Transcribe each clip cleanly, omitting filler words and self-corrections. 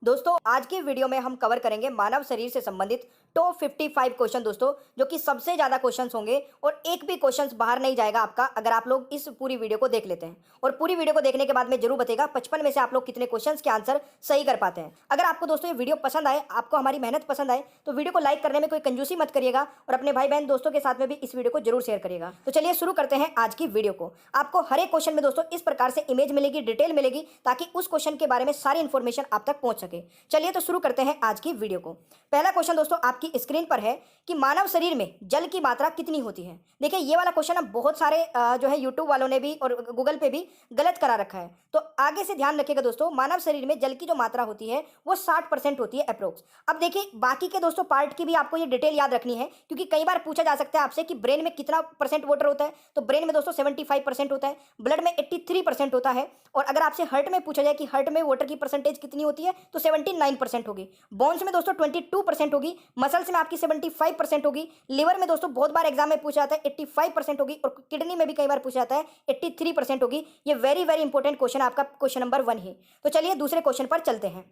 दोस्तों आज की वीडियो में हम कवर करेंगे मानव शरीर से संबंधित टॉप 55 क्वेश्चन दोस्तों, जो कि सबसे ज्यादा क्वेश्चंस होंगे और एक भी क्वेश्चंस बाहर नहीं जाएगा आपका अगर आप लोग इस पूरी वीडियो को देख लेते हैं। और पूरी वीडियो को देखने के बाद में जरूर बताएगा 55 में से आप लोग कितने क्वेश्चंस के आंसर सही कर पाते हैं। अगर आपको दोस्तों ये वीडियो पसंद आए, आपको हमारी मेहनत पसंद आए, तो वीडियो को लाइक करने में कोई कंजूसी मत करिएगा और अपने भाई बहन दोस्तों के साथ में भी इस वीडियो को जरूर शेयर करिएगा। तो चलिए शुरू करते हैं आज की वीडियो को। आपको हर एक क्वेश्चन में दोस्तों इस प्रकार से इमेज मिलेगी, डिटेल मिलेगी, ताकि उस क्वेश्चन के बारे में सारी इंफॉर्मेशन आप तक पहुंच सके। चलिए तो शुरू करते हैं आज की वीडियो को। पहला क्वेश्चन दोस्तों आपकी स्क्रीन पर है कि मानव शरीर में जल की मात्रा कितनी होती है। देखिए ये वाला क्वेश्चन अब बहुत सारे जो है यूट्यूब वालों ने भी और गूगल पे भी गलत करा रखा है, तो आगे से ध्यान रखिएगा दोस्तों। मानव शरीर में जल की जो मात्रा होती है वो 60% होती है अप्रोक्स। अब देखिए बाकी के दोस्तों पार्ट की भी आपको ये डिटेल याद रखनी है, क्योंकि कई बार पूछा जा सकता है आपसे कि ब्रेन में कितना परसेंट वाटर होता है। तो ब्रेन में दोस्तों 75% होता है, ब्लड में 83% होता है, और अगर आपसे हार्ट में पूछा जाए कि हार्ट में वाटर की परसेंटेज कितनी होती है तो 79% होगी। बोन्स में दोस्तों 22% होगी, मसल्स में आपकी 75% होगी, लिवर में दोस्तों बहुत बार एग्जाम में पूछा जाता है 85% होगी, और किडनी में भी कई बार पूछा जाता है 83% होगी। ये वेरी वेरी इंपॉर्टेंट क्वेश्चन आपका क्वेश्चन नंबर 1 है। तो चलिए दूसरे क्वेश्चन पर चलते हैं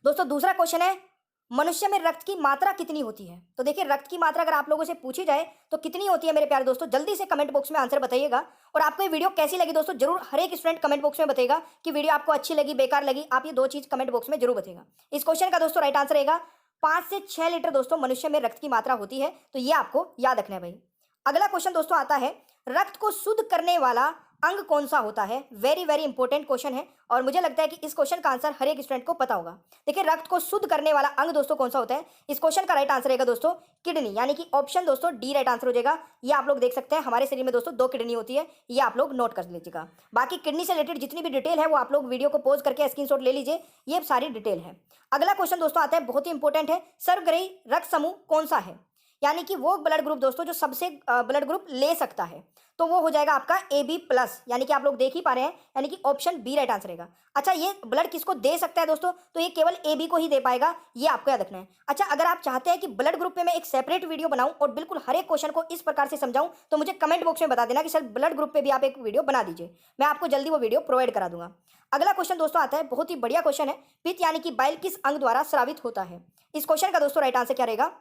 दोस्तों। दूसरा क्वेश्चन है मनुष्य में रक्त की मात्रा कितनी होती है। तो देखिए रक्त की मात्रा अगर आप लोगों से पूछी जाए तो कितनी होती है मेरे प्यारे दोस्तों, जल्दी से कमेंट बॉक्स में आंसर बताइएगा। और आपको ये वीडियो कैसी लगी दोस्तों जरूर हर एक स्टूडेंट कमेंट बॉक्स में बताएगा कि वीडियो आपको अच्छी लगी, बेकार लगी। आप ये दो चीज कमेंट बॉक्स में जरूर बताएगा। इस क्वेश्चन का दोस्तों राइट आंसर रहेगा 5 से 6 लीटर दोस्तों मनुष्य में रक्त की मात्रा होती है। तो ये आपको याद रखना है भाई। अगला क्वेश्चन दोस्तों आता है रक्त को शुद्ध करने वाला अंग कौन सा होता है। वेरी वेरी इंपॉर्टेंट क्वेश्चन है और मुझे लगता है कि इस क्वेश्चन का आंसर हर एक स्टूडेंट को पता होगा। देखिए रक्त को शुद्ध करने वाला अंग दोस्तों कौन सा होता है। इस क्वेश्चन का राइट आंसर रहेगा दोस्तों किडनी, यानी कि ऑप्शन दोस्तों डी राइट आंसर हो जाएगा। ये आप लोग देख सकते हैं हमारे शरीर में दोस्तों 2 किडनी होती है, ये आप लोग नोट कर लीजिएगा। बाकी किडनी से रिलेटेड जितनी भी डिटेल है वो आप लोग वीडियो को पॉज करके स्क्रीनशॉट ले लीजिए, ये सारी डिटेल है। अगला क्वेश्चन दोस्तों आता है बहुत ही इंपॉर्टेंट है, सर्वग्राही रक्त समूह कौन सा है, यानी कि वो ब्लड ग्रुप दोस्तों जो सबसे ब्लड ग्रुप ले सकता है। तो वो हो जाएगा आपका AB+, यानी कि आप लोग देख ही पा रहे हैं, यानी कि ऑप्शन बी राइट आंसर रहेगा। अच्छा ये ब्लड किसको दे सकता है दोस्तों, तो ये केवल AB को ही दे पाएगा, ये आपको याद रखना है। अच्छा अगर आप चाहते हैं कि ब्लड ग्रुप पे मैं एक सेपरेट वीडियो बनाऊं और बिल्कुल हर एक क्वेश्चन को इस प्रकार से समझाऊं, तो मुझे कमेंट बॉक्स में बता देना कि सर ब्लड ग्रुप पे भी आप एक वीडियो बना दीजिए, मैं आपको जल्दी वो वीडियो प्रोवाइड करा दूंगा। अगला क्वेश्चन दोस्तों आता है बहुत ही बढ़िया क्वेश्चन है, पित्त यानी कि बाइल किस अंग द्वारा स्रावित होता है। इस क्वेश्चन का दोस्तों राइट आंसर क्या रहेगा,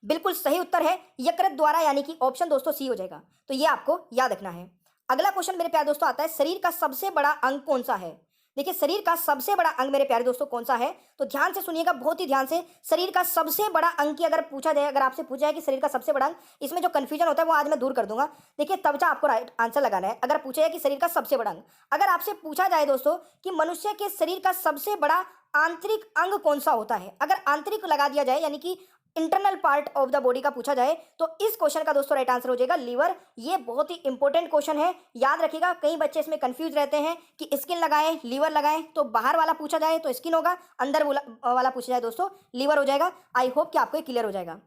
बिल्कुल सही उत्तर है यकृत द्वारा, यानी कि ऑप्शन दोस्तों सी हो जाएगा। तो ये आपको याद रखना है। अगला क्वेश्चन मेरे प्यारे दोस्तों आता है शरीर का सबसे बड़ा अंग कौन सा है। देखिए शरीर का सबसे बड़ा अंग मेरे प्यारे दोस्तों कौन सा है, तो ध्यान से सुनिएगा बहुत ही ध्यान से। शरीर का सबसे बड़ा अंग की अगर पूछा जाए, अगर आपसे पूछा है कि शरीर का सबसे बड़ा अंग, इसमें जो कंफ्यूजन होता है वो आज मैं दूर कर दूंगा। देखिए तब आपको राइट आंसर लगाना है। अगर पूछा जाए कि शरीर का सबसे बड़ा अंग, अगर आपसे पूछा जाए दोस्तों कि मनुष्य के शरीर का सबसे बड़ा आंतरिक अंग कौन सा होता है, अगर आंतरिक लगा दिया जाए यानी कि internal part of the body का पूछा जाए, तो इस क्वेश्चन का दोस्तों राइट आंसर हो जाएगा लीवर। ये बहुत ही इंपॉर्टेंट क्वेश्चन है, याद रखिएगा। कई बच्चे इसमें कंफ्यूज रहते हैं कि स्किन लगाएं लीवर लगाएं, तो बाहर वाला पूछा जाए तो स्किन होगा, अंदर वाला पूछा जाए दोस्तों लीवर हो जाएगा। आई होप कि आपको ये क्लियर हो जाएगा।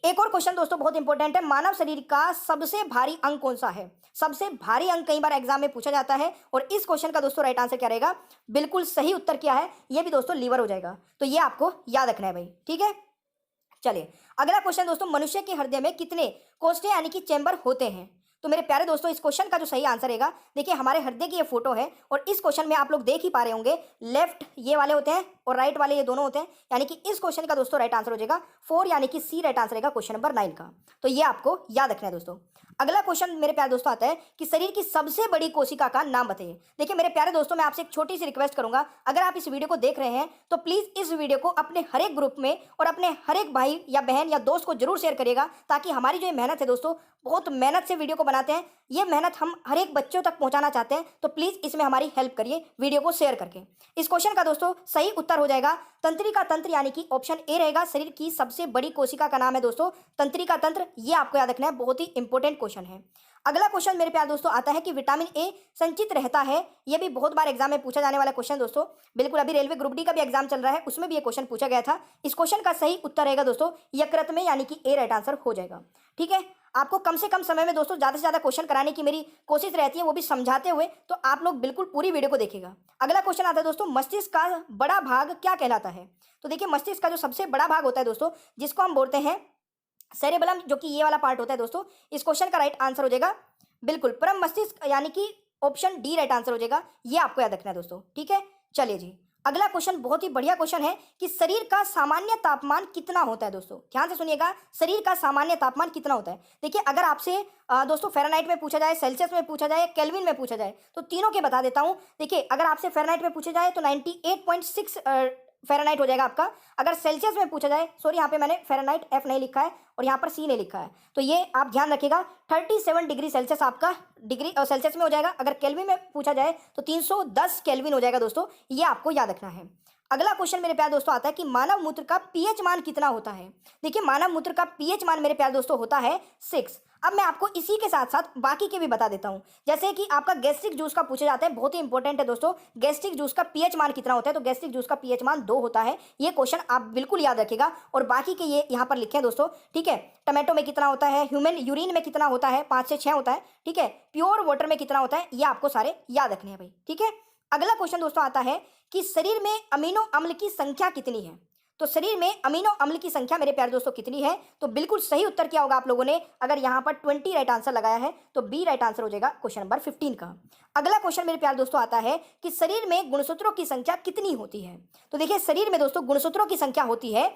एक और क्वेश्चन दोस्तों बहुत इंपॉर्टेंट है, मानव शरीर का सबसे भारी अंग कौन सा है। सबसे भारी अंग कई बार एग्जाम में पूछा जाता है, और इस क्वेश्चन का दोस्तों राइट आंसर क्या रहेगा, बिल्कुल सही उत्तर क्या है, ये भी दोस्तों लीवर हो जाएगा। तो ये आपको याद रखना है भाई, ठीक है। चलिए अगला क्वेश्चन दोस्तों, मनुष्य के हृदय में कितने कोष्ठे यानी कि चैम्बर होते हैं। तो मेरे प्यारे दोस्तों इस क्वेश्चन का जो सही आंसर रहेगा, देखिए हमारे हृदय की ये फोटो है, और इस क्वेश्चन में आप लोग देख ही पा रहे होंगे लेफ्ट ये वाले होते हैं और राइट वाले ये दोनों होते हैं, यानी कि इस क्वेश्चन का दोस्तों राइट आंसर हो जाएगा 4, यानी कि सी राइट आंसर रहेगा क्वेश्चन नंबर 9 का। तो ये आपको याद रखना है दोस्तों। अगला क्वेश्चन मेरे प्यारे दोस्तों आता है कि शरीर की सबसे बड़ी कोशिका का नाम बताइए। देखिए मेरे प्यारे दोस्तों मैं आपसे एक छोटी सी रिक्वेस्ट करूंगा, अगर आप इस वीडियो को देख रहे हैं तो प्लीज इस वीडियो को अपने हर एक ग्रुप में और अपने हर एक भाई या बहन या दोस्त को जरूर शेयर करिएगा, ताकि हमारी जो ये मेहनत है दोस्तों, बहुत मेहनत से वीडियो को बनाते हैं, ये मेहनत हम हर एक बच्चों तक पहुंचाना चाहते हैं। तो प्लीज इसमें हमारी हेल्प करिए वीडियो को शेयर करके। इस क्वेश्चन का दोस्तों सही उत्तर हो जाएगा तंत्रिका तंत्र, यानी कि ऑप्शन ए रहेगा। शरीर की सबसे बड़ी कोशिका का नाम है दोस्तों तंत्रिका तंत्र, ये आपको याद रखना है, बहुत ही इंपॉर्टेंट क्वेश्चन है। अगला क्वेश्चन मेरे प्यारे दोस्तों आता है कि विटामिन ए संचित रहता है। यह भी बहुत बार एग्जाम में पूछा जाने वाला क्वेश्चन दोस्तों, बिल्कुल अभी रेलवे ग्रुप डी का भी एग्जाम चल रहा है, उसमें भी ये क्वेश्चन पूछा गया था। इस क्वेश्चन का सही उत्तर रहेगा दोस्तों यकृत में, यानी कि ए राइट आंसर हो जाएगा, ठीक है। आपको कम से कम समय में दोस्तों ज्यादा से ज्यादा क्वेश्चन कराने की मेरी कोशिश रहती है, वो भी समझाते हुए, तो आप लोग बिल्कुल पूरी वीडियो को देखिएगा। अगला क्वेश्चन आता है दोस्तों मस्तिष्क का बड़ा भाग क्या कहलाता है। तो देखिए मस्तिष्क का जो सबसे बड़ा भाग होता है दोस्तों, जिसको हम बोलते हैं सेरेबलम, जो कि ये वाला पार्ट होता है दोस्तों, इस क्वेश्चन का राइट आंसर हो जाएगा बिल्कुल परम मस्तिष्क, यानी कि ऑप्शन डी राइट आंसर हो जाएगा। ये आपको याद रखना है दोस्तों, ठीक है। चलिए जी अगला क्वेश्चन बहुत ही बढ़िया क्वेश्चन है कि शरीर का सामान्य तापमान कितना होता है दोस्तों। ध्यान से सुनिएगा, शरीर का सामान्य तापमान कितना होता है। देखिए अगर आपसे दोस्तों फ़ारेनहाइट में पूछा जाए, सेल्सियस में पूछा जाए, केल्विन में पूछा जाए, तो तीनों के बता देता हूं। देखिए अगर आपसे फ़ारेनहाइट में पूछा जाए तो 98.6 फ़ारेनहाइट हो जाएगा आपका। अगर सेल्सियस में पूछा जाए, सॉरी यहाँ पे मैंने फ़ारेनहाइट एफ नहीं लिखा है और यहाँ पर सी नहीं लिखा है, तो ये आप ध्यान रखिएगा 37 डिग्री सेल्सियस आपका डिग्री सेल्सियस में हो जाएगा। अगर केल्विन में पूछा जाए तो 310 केल्विन हो जाएगा दोस्तों, ये आपको याद रखना है। अगला क्वेश्चन मेरे प्यारे दोस्तों आता है कि मानव मूत्र का पीएच मान कितना होता है। देखिए मानव मूत्र का पीएच मान मेरे प्यारे दोस्तों होता है 6। अब मैं आपको इसी के साथ साथ बाकी के भी बता देता हूं। जैसे कि आपका गैस्ट्रिक जूस का पूछा जाता है, बहुत ही इंपॉर्टेंट है दोस्तों, गैस्ट्रिक जूस का पीएच मान कितना होता है। तो गैस्ट्रिक जूस का पीएच मान 2 होता है। ये क्वेश्चन आप बिल्कुल याद रखिएगा और बाकी के ये यहाँ पर लिखे हैं दोस्तों, ठीक है। टमाटो में कितना होता है, ह्यूमन यूरिन में कितना होता है, 5 से 6 होता है, ठीक है। प्योर वाटर में कितना होता है, ये आपको सारे याद रखने हैं भाई, ठीक है। अगला क्वेश्चन दोस्तों आता है कि शरीर में अमीनो अम्ल की संख्या कितनी है। तो शरीर में अमीनो अम्ल की संख्या मेरे प्यारे दोस्तों कितनी है। तो बिल्कुल सही उत्तर क्या होगा आप लोगों ने, अगर यहाँ पर 20 राइट आंसर लगाया है तो बी राइट आंसर हो जाएगा क्वेश्चन नंबर 15 का। अगला क्वेश्चन मेरे प्यारे दोस्तों आता है कि शरीर में गुणसूत्रों की संख्या कितनी होती है। तो देखिए शरीर में दोस्तों गुणसूत्रों की संख्या होती है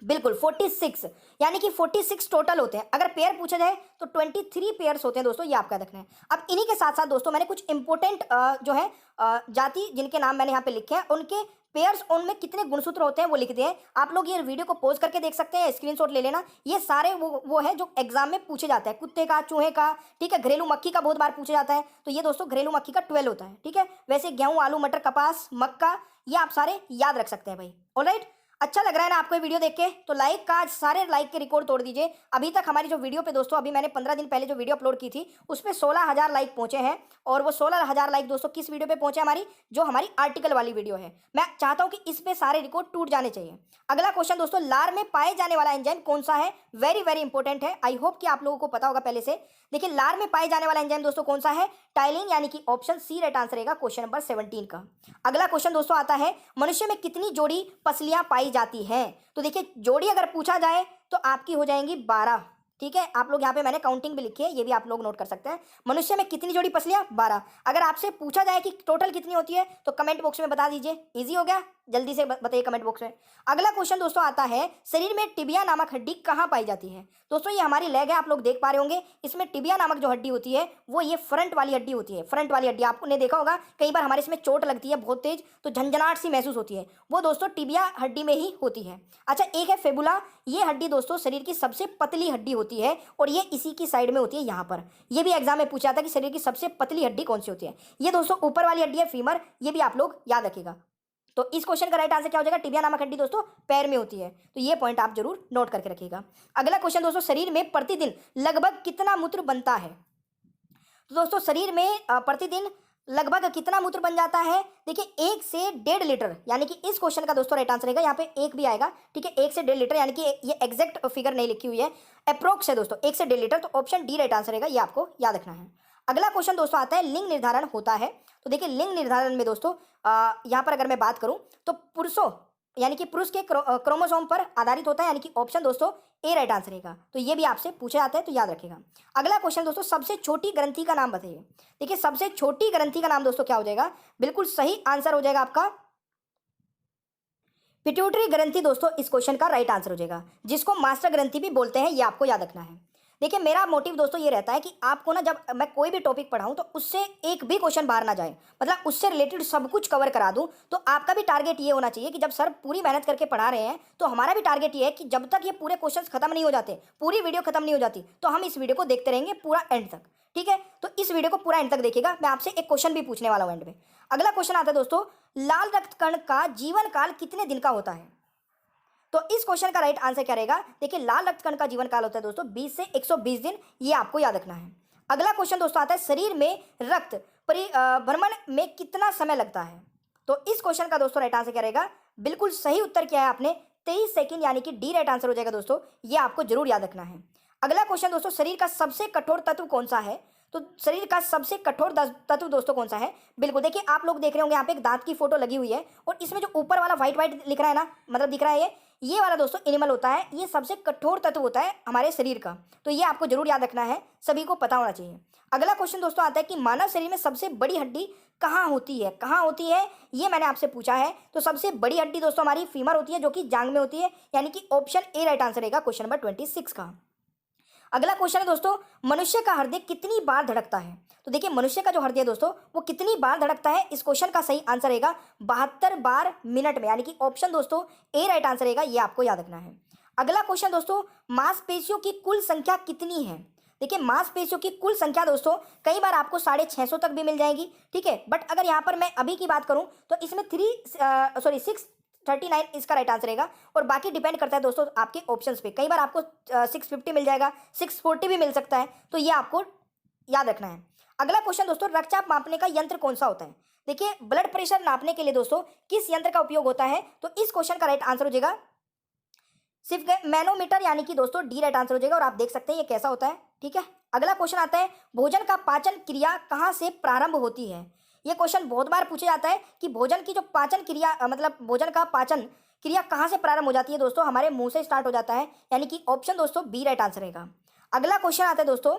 बिल्कुल 46, यानी कि 46 टोटल होते हैं। अगर पेयर पूछा जाए तो 23 पेयर्स होते हैं दोस्तों, ये आपका रखना है। अब इन्हीं के साथ साथ दोस्तों मैंने कुछ इंपॉर्टेंट जो है जाति जिनके नाम मैंने यहाँ पे लिखे हैं, उनके पेयर्स उनमें कितने गुणसूत्र होते हैं वो लिख दिए हैं। आप लोग ये वीडियो को पॉज करके देख सकते हैं, स्क्रीनशॉट ले लेना। ये सारे वो है जो एग्जाम में पूछे जाते हैं, कुत्ते का, चूहे का, ठीक है। घरेलू मक्खी का बहुत बार पूछा जाता है, तो ये दोस्तों घरेलू मक्खी का 12 होता है, ठीक है। वैसे गेहूं, आलू, मटर, कपास, मक्का, ये आप सारे याद रख सकते हैं भाई। ऑलराइट, अच्छा लग रहा है ना आपको ये वीडियो देख के, तो लाइक का आज सारे लाइक के रिकॉर्ड तोड़ दीजिए। अभी तक हमारी जो वीडियो पे दोस्तों, अभी मैंने 15 दिन पहले जो वीडियो अपलोड की थी उस पर 16,000 लाइक पहुंचे हैं। और वो 16,000 लाइक दोस्तों किस वीडियो पे पहुंचे, हमारी जो हमारी आर्टिकल वाली वीडियो है। मैं चाहता हूं कि इस पे सारे रिकॉर्ड टूट जाने चाहिए। अगला क्वेश्चन दोस्तों, लार में पाए जाने वाला एंजाइम कौन सा है। वेरी वेरी इंपॉर्टेंट है, आई होप कि आप लोगों को पता होगा पहले से। देखिए लार में पाए जाने वाला एंजाइम दोस्तों कौन सा है, टाइलिन, यानी कि ऑप्शन सी राइट आंसर रहेगा क्वेश्चन नंबर 17 का। अगला क्वेश्चन दोस्तों आता है, मनुष्य में कितनी जोड़ी पसलियां पाई जाती हैं। तो देखिए जोड़ी अगर पूछा जाए तो आपकी हो जाएंगी 12, ठीक है। आप लोग यहाँ पे मैंने काउंटिंग भी लिखी है, ये भी आप लोग नोट कर सकते हैं। मनुष्य में कितनी जोड़ी पसलियां, 12। अगर आपसे पूछा जाए कि टोटल कितनी होती है तो कमेंट बॉक्स में बता दीजिए, इजी हो गया, जल्दी से बताइए कमेंट बॉक्स में। अगला क्वेश्चन दोस्तों आता है, शरीर में टिबिया नामक हड्डी कहाँ पाई जाती है। दोस्तों ये हमारी लेग है, आप लोग देख पा रहे होंगे। इसमें टिबिया नामक जो हड्डी होती है वो ये फ्रंट वाली हड्डी होती है। फ्रंट वाली हड्डी आपने देखा होगा, कई बार हमारे इसमें चोट लगती है बहुत तेज, तो झंझनाहट सी महसूस होती है, वो दोस्तों टिबिया हड्डी में ही होती है। अच्छा एक है फेबुला, ये हड्डी दोस्तों शरीर की सबसे पतली हड्डी होती है और ये इसी की साइड में होती है यहाँ पर। ये भी एग्जाम में पूछा था कि शरीर की सबसे पतली हड्डी कौन सी होती है। ये दोस्तों ऊपर वाली हड्डी है फीमर, ये भी आप लोग याद रखिएगा। तो इस क्वेश्चन का राइट आंसर क्या हो जाएगा, टिबिया नामक हड्डी दोस्तों पैर में होती है, तो ये पॉइंट आप जरूर नोट करके रखिएगा। अगला क्वेश्चन दोस्तों, शरीर में प्रतिदिन लगभग कितना मूत्र बनता है। तो दोस्तों शरीर में प्रतिदिन लगभग कितना मूत्र बन जाता है। देखिए 1 से 1.5 लीटर, यानी कि इस क्वेश्चन का दोस्तों राइट आंसर रहेगा, यहाँ पे 1 भी आएगा, ठीक है। 1 से 1.5 लीटर, यानी कि ये एग्जैक्ट फिगर नहीं लिखी हुई है, अप्रोक्स है दोस्तों, 1 से 1.5 लीटर, तो ऑप्शन डी राइट आंसर रहेगा, ये आपको याद रखना है। अगला क्वेश्चन दोस्तों आता है, लिंग निर्धारण होता है। तो देखिए लिंग निर्धारण में दोस्तों यहाँ पर अगर मैं बात करूं तो पुरुषों यानी कि पुरुष के क्रोमोसोम पर आधारित होता है, यानी कि ऑप्शन दोस्तों ए राइट आंसर रहेगा। तो ये भी आपसे पूछा जाता है, तो याद रखेगा। अगला क्वेश्चन दोस्तों, सबसे छोटी ग्रंथि का नाम बताइए। देखिए सबसे छोटी ग्रंथि का नाम दोस्तों क्या हो जाएगा, बिल्कुल सही आंसर हो जाएगा आपका पिट्यूटरी ग्रंथि दोस्तों, इस क्वेश्चन का राइट आंसर हो जाएगा, जिसको मास्टर ग्रंथि भी बोलते हैं, ये आपको याद रखना है। देखिए मेरा मोटिव दोस्तों ये रहता है कि आपको ना जब मैं कोई भी टॉपिक पढ़ाऊं तो उससे एक भी क्वेश्चन बाहर ना जाए, मतलब उससे रिलेटेड सब कुछ कवर करा दूं। तो आपका भी टारगेट ये होना चाहिए कि जब सर पूरी मेहनत करके पढ़ा रहे हैं तो हमारा भी टारगेट ये है कि जब तक ये पूरे क्वेश्चंस खत्म नहीं हो जाते, पूरी वीडियो खत्म नहीं हो जाती, तो हम इस वीडियो को देखते रहेंगे पूरा एंड तक, ठीक है। तो इस वीडियो को पूरा एंड तक देखिएगा, मैं आपसे एक क्वेश्चन भी पूछने वाला हूं एंड में। अगला क्वेश्चन आता है दोस्तों, लाल रक्त कण का जीवन काल कितने दिन का होता है। तो इस क्वेश्चन का राइट आंसर क्या रहेगा, देखिए लाल रक्त कण का जीवन काल होता है दोस्तों 20 से 120 दिन, ये आपको याद रखना है। अगला क्वेश्चन दोस्तों आता है, शरीर में रक्त परिभ्रमण में कितना समय लगता है। तो इस क्वेश्चन का दोस्तों राइट आंसर क्या रहेगा, बिल्कुल सही उत्तर किया है आपने, 23 सेकंड, यानी कि डी राइट आंसर हो जाएगा दोस्तों, ये आपको जरूर याद रखना है। अगला क्वेश्चन दोस्तों, शरीर का सबसे कठोर तत्व कौन सा है। तो शरीर का सबसे कठोर तत्व दोस्तों कौन सा है, बिल्कुल देखिए आप लोग देख रहे होंगे यहाँ पे एक दांत की फोटो लगी हुई है और इसमें जो ऊपर वाला व्हाइट व्हाइट लिख रहा है ना, मतलब दिख रहा है ये वाला दोस्तों एनिमल होता है, ये सबसे कठोर तत्व होता है हमारे शरीर का, तो ये आपको जरूर याद रखना है, सभी को पता होना चाहिए। अगला क्वेश्चन दोस्तों आता है कि मानव शरीर में सबसे बड़ी हड्डी कहाँ होती है, कहाँ होती है, ये मैंने आपसे पूछा है। तो सबसे बड़ी हड्डी दोस्तों हमारी फीमर होती है, जो कि जांग में होती है, यानी कि ऑप्शन ए राइट आंसर रहेगा क्वेश्चन नंबर 26 का। अगला क्वेश्चन है दोस्तों, मनुष्य का हृदय कितनी बार धड़कता है? तो देखिए मनुष्य का जो हृदय है दोस्तों वो कितनी बार धड़कता है, इस क्वेश्चन का सही आंसर रहेगा 72 बार मिनट में, यानी कि ऑप्शन दोस्तों ए राइट आंसर रहेगा, ये आपको याद रखना है। अगला क्वेश्चन दोस्तों, मांसपेशियों की कुल संख्या कितनी है? देखिए मांसपेशियों की कुल संख्या दोस्तों कई बार आपको 650 तक भी मिल जाएगी, ठीक है, बट अगर यहाँ पर मैं अभी की बात करूँ तो इसमें 639 इसका राइट आंसर रहेगा, और बाकी डिपेंड करता है दोस्तों आपके ऑप्शंस पे। कई बार आपको 650 मिल जाएगा, 640 भी मिल सकता है, तो ये आपको याद रखना है। अगला क्वेश्चन दोस्तों, रक्तचाप मापने का यंत्र कौन सा होता है? देखिए ब्लड प्रेशर नापने के लिए दोस्तों किस यंत्र का उपयोग होता है? तो इस क्वेश्चन का राइट आंसर हो जाएगा सिर्फ मैनोमीटर, यानी कि दोस्तों डी राइट आंसर हो जाएगा, और आप देख सकते हैं ये कैसा होता है, ठीक है। अगला क्वेश्चन आता है, भोजन का पाचन क्रिया कहाँ से प्रारंभ होती है? ये क्वेश्चन बहुत बार पूछा जाता है कि भोजन की जो पाचन क्रिया मतलब भोजन का पाचन क्रिया कहाँ से प्रारंभ हो जाती है? दोस्तों हमारे मुंह से स्टार्ट हो जाता है, यानी कि ऑप्शन दोस्तों बी राइट आंसर रहेगा। अगला क्वेश्चन आता है दोस्तों,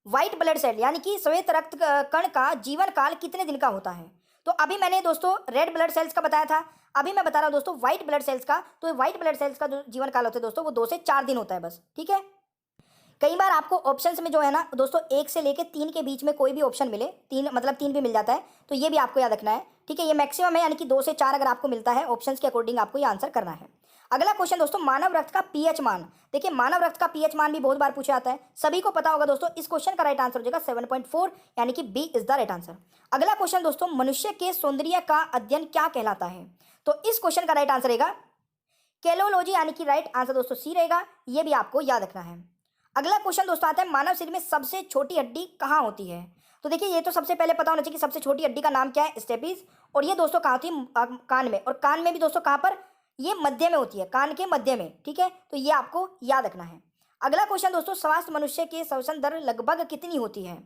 व्हाइट ब्लड सेल यानी कि श्वेत रक्त कण का जीवन काल कितने दिन का होता है? तो अभी मैंने दोस्तों रेड ब्लड सेल्स का बताया था, अभी मैं बता रहा हूं दोस्तों व्हाइट ब्लड सेल्स का। तो व्हाइट ब्लड सेल्स का जो जीवन काल होता है दोस्तों वो 2 से 4 दिन होता है बस, ठीक है। कई बार आपको ऑप्शंस में जो है ना दोस्तों 1 से लेकर 3 के बीच में कोई भी ऑप्शन मिले, 3 मतलब 3 भी मिल जाता है, तो ये भी आपको याद रखना है, ठीक है। ये मैक्सिमम है, यानी कि 2 से 4 अगर आपको मिलता है ऑप्शंस के अकॉर्डिंग आपको ये आंसर करना है। अगला क्वेश्चन दोस्तों, मानव रक्त का पीएच मान। देखिए मानव रक्त का पीएच मान भी बहुत बार पूछा जाता है, सभी को पता होगा दोस्तों। इस क्वेश्चन का राइट आंसर हो जाएगा 7.4, यानी कि B is the right answer. अगला क्वेश्चन दोस्तों, मनुष्य के सौंदर्य का अध्ययन क्या कहलाता है? तो इस क्वेश्चन का राइट आंसर रहेगा कैलोलॉजी, यानी कि राइट आंसर दोस्तों सी रहेगा, ये भी आपको याद रखना है। अगला क्वेश्चन दोस्तों आता है, मानव शरीर में सबसे छोटी हड्डी कहाँ होती है? तो देखिए ये तो सबसे पहले पता होना चाहिए कि सबसे छोटी हड्डी का नाम क्या है, स्टेपिस, और ये दोस्तों कहाँ होती है? कान में, और कान में भी दोस्तों कहाँ पर? ये मध्य में होती है, कान के मध्य में, ठीक है, तो ये आपको याद रखना है। अगला क्वेश्चन दोस्तों, स्वास्थ्य मनुष्य की श्वसन दर लगभग कितनी होती है?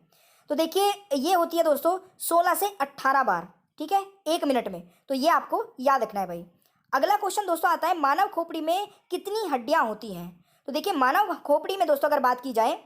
तो देखिए ये होती है दोस्तों 16 से 18 बार, ठीक है, 1 मिनट में, तो ये आपको याद रखना है भाई। अगला क्वेश्चन दोस्तों आता है, मानव खोपड़ी में कितनी हड्डियां होती हैं? तो देखिए मानव खोपड़ी में दोस्तों अगर बात की जाए,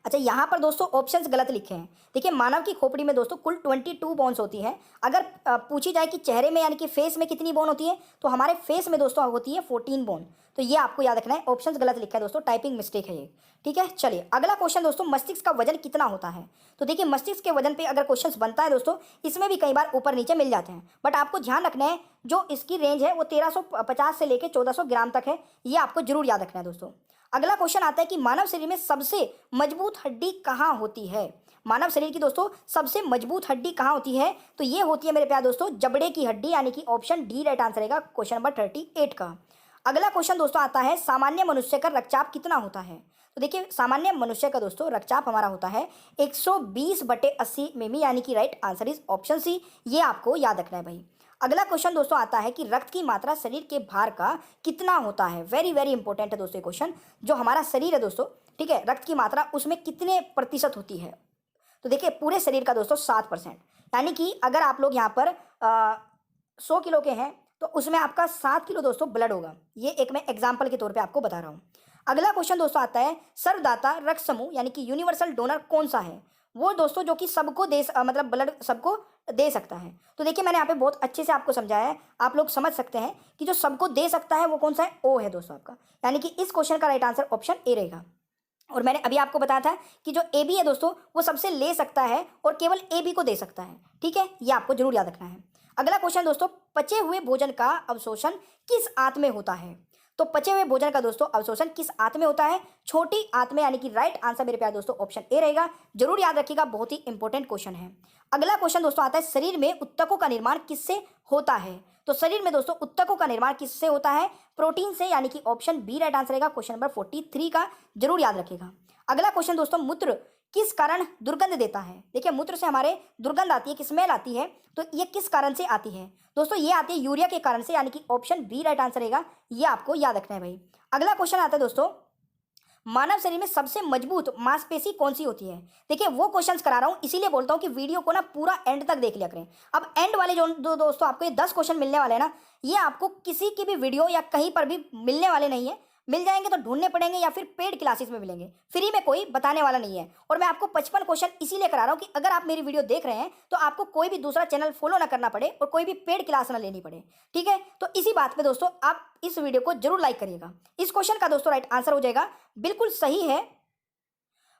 अच्छा यहाँ पर दोस्तों ऑप्शंस गलत लिखे हैं। देखिए मानव की खोपड़ी में दोस्तों कुल 22 बोन्स होती हैं। अगर पूछी जाए कि चेहरे में यानी कि फेस में कितनी बोन होती है, तो हमारे फेस में दोस्तों होती है 14 बोन, तो ये आपको याद रखना है। ऑप्शंस गलत लिखा है दोस्तों, टाइपिंग मिस्टेक है ये, ठीक है। चलिए अगला क्वेश्चन दोस्तों, मस्तिष्क का वजन कितना होता है? तो देखिए मस्तिष्क के वजन पे अगर क्वेश्चन बनता है दोस्तों, इसमें भी कई बार ऊपर नीचे मिल जाते हैं, बट आपको ध्यान रखना है जो इसकी रेंज है वो 1350 से लेकर 1400 ग्राम तक है, ये आपको जरूर याद रखना है दोस्तों। अगला क्वेश्चन आता है कि मानव शरीर में सबसे मजबूत हड्डी कहाँ होती है? मानव शरीर की दोस्तों सबसे मजबूत हड्डी कहाँ होती है? तो ये होती है मेरे प्यारे दोस्तों जबड़े की हड्डी, यानी कि ऑप्शन डी राइट आंसर रहेगा क्वेश्चन नंबर 38 का। अगला क्वेश्चन दोस्तों आता है, सामान्य मनुष्य का रक्तचाप कितना होता है? तो देखिए सामान्य मनुष्य का दोस्तों रक्तचाप हमारा होता है 120/80 मिमी, यानी कि right answer is option C, ये आपको याद रखना है भाई। अगला क्वेश्चन दोस्तों आता है कि रक्त की मात्रा शरीर के भार का कितना होता है? वेरी वेरी इंपॉर्टेंट है दोस्तों ये क्वेश्चन। जो हमारा शरीर है दोस्तों, ठीक है, रक्त की मात्रा उसमें कितने प्रतिशत होती है? तो देखिए पूरे शरीर का दोस्तों 7%, यानी कि अगर आप लोग यहाँ पर 100 किलो के हैं तो उसमें आपका 7 किलो दोस्तों ब्लड होगा। ये एक मैं एग्जाम्पल के तौर पर आपको बता रहा हूँ। अगला क्वेश्चन दोस्तों आता है, सर्वदाता रक्त समूह यानी कि यूनिवर्सल डोनर कौन सा है? वो दोस्तों जो कि सबको दे मतलब ब्लड सबको दे सकता है। तो देखिए मैंने यहाँ पे बहुत अच्छे से आपको समझाया है, आप लोग समझ सकते हैं कि जो सबको दे सकता है वो कौन सा है? ओ है दोस्तों आपका, यानी कि इस क्वेश्चन का राइट आंसर ऑप्शन ए रहेगा। और मैंने अभी आपको बताया था कि जो ए बी है दोस्तों वो सबसे ले सकता है और केवल ए बी को दे सकता है, ठीक है, ये आपको जरूर याद रखना है। अगला क्वेश्चन दोस्तों, पचे हुए भोजन का अवशोषण किस आंत में होता है? तो पचे हुए भोजन का दोस्तों अवशोषण किस आंत में होता है? छोटी आंत में, यानी कि राइट आंसर मेरे प्यारे दोस्तों ऑप्शन ए रहेगा, जरूर याद रखिएगा, बहुत ही इंपॉर्टेंट क्वेश्चन है। अगला क्वेश्चन दोस्तों आता है, शरीर में उत्तकों का निर्माण किससे होता है? तो शरीर में दोस्तों उत्तकों का निर्माण किससे होता है? प्रोटीन से, यानी कि ऑप्शन बी राइट आंसर रहेगा क्वेश्चन नंबर 43 का, जरूर याद रखिएगा। अगला क्वेश्चन दोस्तों, मूत्र किस कारण दुर्गंध देता है? देखिए मूत्र से हमारे दुर्गंध आती है, कि स्मेल आती है, तो ये किस कारण से आती है? दोस्तों ये आती है यूरिया के कारण से, यानी कि ऑप्शन बी राइट आंसर रहेगा, ये आपको याद रखना है भाई। अगला क्वेश्चन आता है दोस्तों, मानव शरीर में सबसे मजबूत मांसपेशी कौन सी होती है? देखिए वो क्वेश्चंस करा रहा हूं, इसीलिए बोलता हूं कि वीडियो को ना पूरा एंड तक देख लिया करें। अब एंड वाले जो दोस्तों आपको ये 10 क्वेश्चन मिलने वाले हैं ना, ये आपको किसी की भी वीडियो या कहीं पर भी मिलने वाले नहीं है, मिल जाएंगे तो ढूंढने पड़ेंगे या फिर पेड क्लासेस में मिलेंगे, फ्री में कोई बताने वाला नहीं है। और मैं आपको 55 क्वेश्चन इसीलिए करा रहा हूँ कि अगर आप मेरी वीडियो देख रहे हैं तो आपको कोई भी दूसरा चैनल फॉलो ना करना पड़े और कोई भी पेड क्लास ना लेनी पड़े, ठीक है। तो इसी बात पे दोस्तों आप इस वीडियो को जरूर लाइक करिएगा। इस क्वेश्चन का दोस्तों राइट आंसर हो जाएगा, बिल्कुल सही है,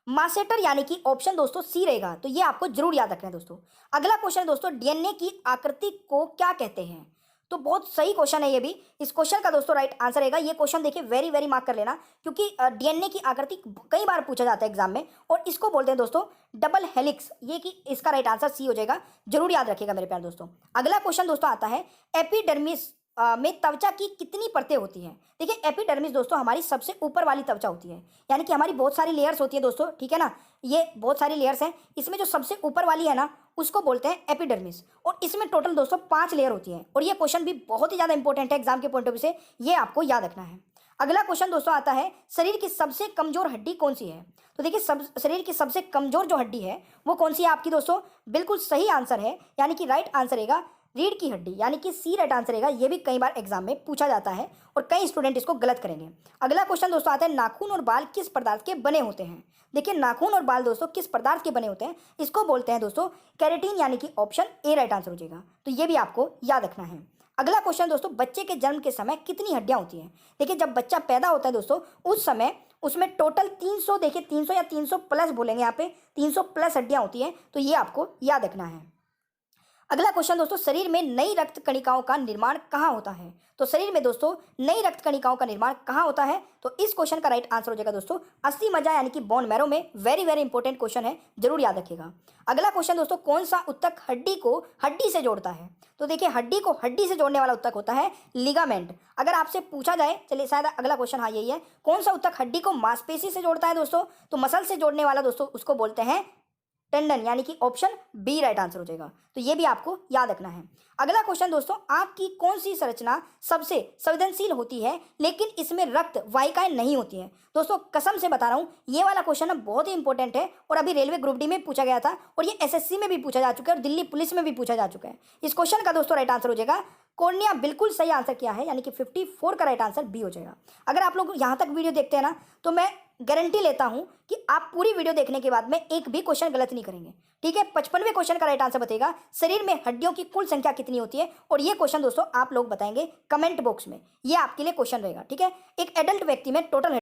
मासेटर यानी कि ऑप्शन दोस्तों सी रहेगा। तो ये आपको जरूर याद रखना है दोस्तों। अगला क्वेश्चन है दोस्तों, डीएनए की आकृति को क्या कहते हैं। तो बहुत सही क्वेश्चन है ये भी। इस क्वेश्चन का दोस्तों राइट आंसर रहेगा, ये क्वेश्चन देखिए वेरी वेरी मार्क कर लेना, क्योंकि डीएनए की आकृति कई बार पूछा जाता है एग्जाम में, और इसको बोलते हैं दोस्तों डबल हेलिक्स। ये कि इसका राइट आंसर सी हो जाएगा, जरूर याद रखिएगा मेरे प्यारे दोस्तों। अगला क्वेश्चन दोस्तों आता है, एपिडर्मिस में त्वचा की कितनी परतें होती हैं। देखिए एपिडर्मिस दोस्तों हमारी सबसे ऊपर वाली त्वचा होती है, यानी कि हमारी बहुत सारी लेयर्स होती है दोस्तों, ठीक है ना। ये बहुत सारी लेयर्स हैं, इसमें जो सबसे ऊपर वाली है ना उसको बोलते हैं एपिडर्मिस, और इसमें टोटल दोस्तों 5 लेयर होती है। और ये क्वेश्चन भी बहुत ही ज़्यादा इंपॉर्टेंट है एग्जाम के पॉइंट ऑफ व्यू से, ये आपको याद रखना है। अगला क्वेश्चन दोस्तों आता है, शरीर की सबसे कमजोर हड्डी कौन सी है। तो देखिए शरीर की सबसे कमजोर जो हड्डी है वो कौन सी है आपकी दोस्तों, बिल्कुल सही आंसर है, यानी कि राइट आंसर रहेगा रीढ़ की हड्डी, यानी कि सी राइट आंसर रहेगा। ये भी कई बार एग्जाम में पूछा जाता है और कई स्टूडेंट इसको गलत करेंगे। अगला क्वेश्चन दोस्तों आता है, नाखून और बाल किस पदार्थ के बने होते हैं। देखिए नाखून और बाल दोस्तों किस पदार्थ के बने होते हैं, इसको बोलते हैं दोस्तों केराटिन, यानी कि ऑप्शन ए राइट आंसर हो जाएगा। तो ये भी आपको याद रखना है। अगला क्वेश्चन दोस्तों, बच्चे के जन्म के समय कितनी हड्डियां होती हैं। देखिए जब बच्चा पैदा होता है दोस्तों उस समय उसमें टोटल 300, देखिए 300 या 300 प्लस बोलेंगे, यहाँ पे 300 प्लस हड्डियां होती हैं। तो ये आपको याद रखना है। अगला क्वेश्चन दोस्तों, शरीर में नई रक्त कणिकाओं का निर्माण कहाँ होता है। तो शरीर में दोस्तों नई रक्त कणिकाओं का निर्माण कहाँ होता है, तो इस क्वेश्चन का राइट आंसर हो जाएगा दोस्तों अस्थि मज्जा, यानी कि बोन मैरो में। वेरी वेरी इंपॉर्टेंट क्वेश्चन है, जरूर याद रखिएगा। अगला क्वेश्चन दोस्तों, कौन सा उत्तक हड्डी को हड्डी से जोड़ता है। तो देखिए हड्डी को हड्डी से जोड़ने वाला उत्तक होता है लिगामेंट। अगर आपसे पूछा जाए, चलिए शायद अगला क्वेश्चन हाँ यही है, कौन सा उत्तक हड्डी को मांसपेशी से जोड़ता है दोस्तों, तो मसल से जोड़ने वाला दोस्तों उसको बोलते हैं टेंडन, यानी कि ऑप्शन बी राइट आंसर हो जाएगा। तो ये भी आपको याद रखना है। अगला क्वेश्चन दोस्तों, आंख की कौन सी संरचना सबसे संवेदनशील होती है लेकिन इसमें रक्त वाहिकाएं नहीं होती हैं। दोस्तों कसम से बता रहा हूं, ये वाला क्वेश्चन ना बहुत ही इंपॉर्टेंट है, और अभी रेलवे ग्रुप डी में पूछा गया था, और ये एसएससी में भी पूछा जा चुका है, और दिल्ली पुलिस में भी पूछा जा चुका है। इस क्वेश्चन का दोस्तों राइट आंसर हो जाएगा कॉर्निया। बिल्कुल सही आंसर किया है, यानी कि 54 का राइट आंसर बी हो जाएगा। अगर आप लोग यहाँ तक वीडियो देखते हैं ना, तो मैं गारंटी लेता हूं कि आप पूरी वीडियो देखने के बाद में एक भी क्वेश्चन गलत नहीं करेंगे, ठीक है। 55वें क्वेश्चन का राइट आंसर बताएगा, शरीर में हड्डियों की कुल संख्या कितनी होती है, और ये क्वेश्चन दोस्तों आप लोग बताएंगे कमेंट बॉक्स में, ये आपके लिए क्वेश्चन रहेगा, ठीक है। एक एडल्ट व्यक्ति में टोटल